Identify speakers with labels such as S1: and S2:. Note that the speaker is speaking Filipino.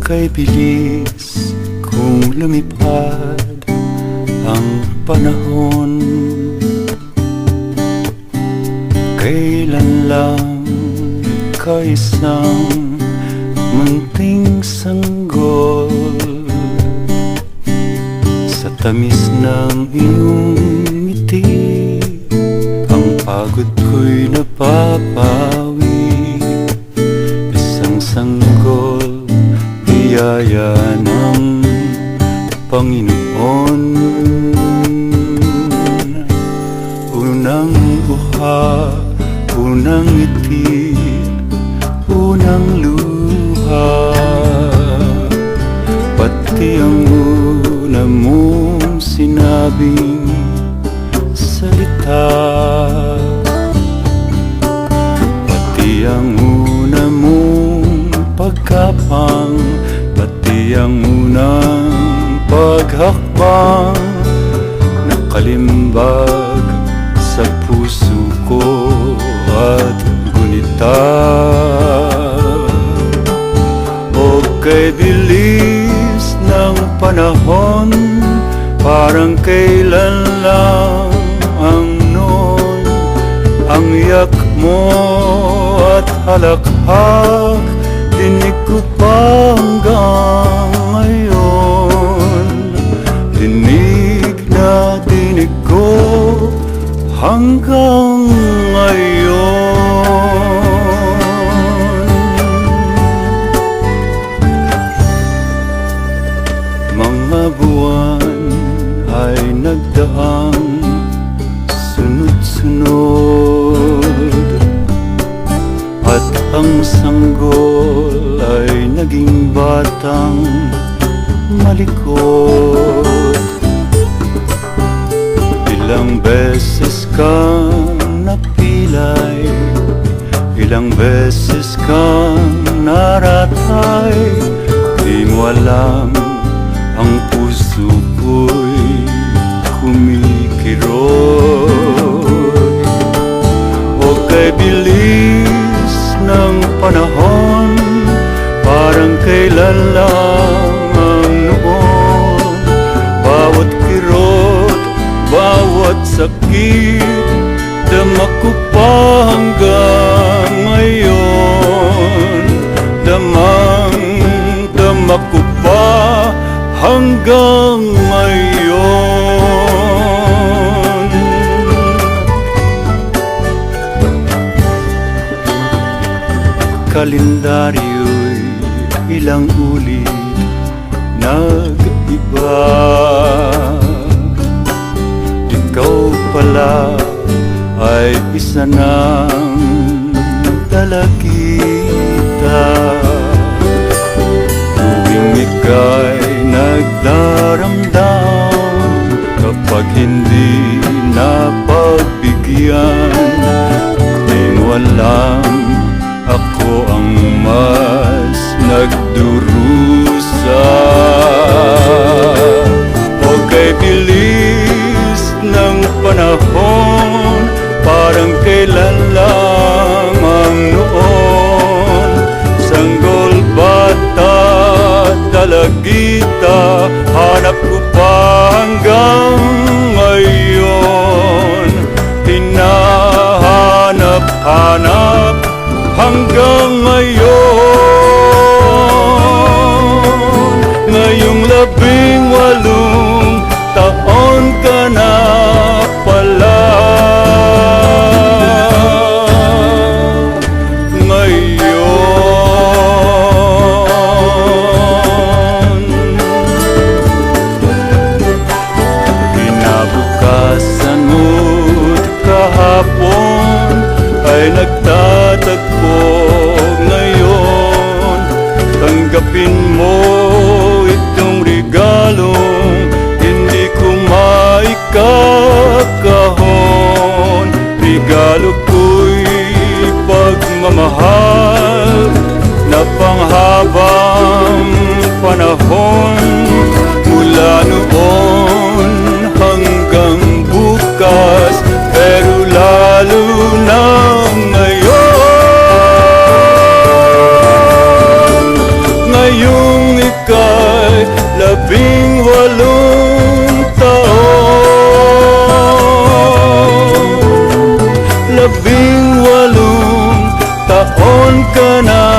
S1: kay bilis kung lumipad ang panahon. Kailan lang kaisang munting sanggol sa tamis ng iyong ngiti, ang pagod ko'y napapawi. Isang sanggol, biyaya ng Panginoon. Unang buha, unang ngiti, unang luha, pati ang una mong sinabing salita, pati ang una mong pagkapang, pati ang unang paghakbang, nakalimbag sa puso ko at gunita. O kay bilis ng panahon, parang kailan lang ang noon, ang iyak mo at halakhak, dinig ko pa hanggang ngayon. Dinig na dinig ko hanggang ngayon. Mga buwan ay nagdaang sunod-sunod, at ang sanggol ay naging batang malikot. Ilang beses kang napilay, ilang beses kang naratay, di mo alam ang puso ko'y kumikirot. O kay bilis ng panahon, parang kailan lang ang noon, bawat kirot, bawat sakit, dama ko pa hanggang ngayon. Dama ko pa hanggang ngayon. Kalendaryo'y ilang ulit nag-iba, ikaw pala ay isa ng dalagita. Tuwing ika'y nagdaramdam, kapag hindi napagbigyan, di mo alam ako ang mas nagdurusa. O kay bilis ng panahon, parang kailan lang ang noon, sanggol, bata, dalagita, hanap ko pa hanggang ngayon. Hinahanap-hanap hanggang ngayon. Ngayong 18 taon ka na pala. Ngayon kinabukasan mo't kahapon ay nagtatagpo ngayon. Tanggapin mo itong regalong hindi ko maikakahon. Regalo ko'y pagmamahal na panghabang panahon, mula noon hanggang bukas, pero lalo na ngayon. Ngayong Ngayon ka na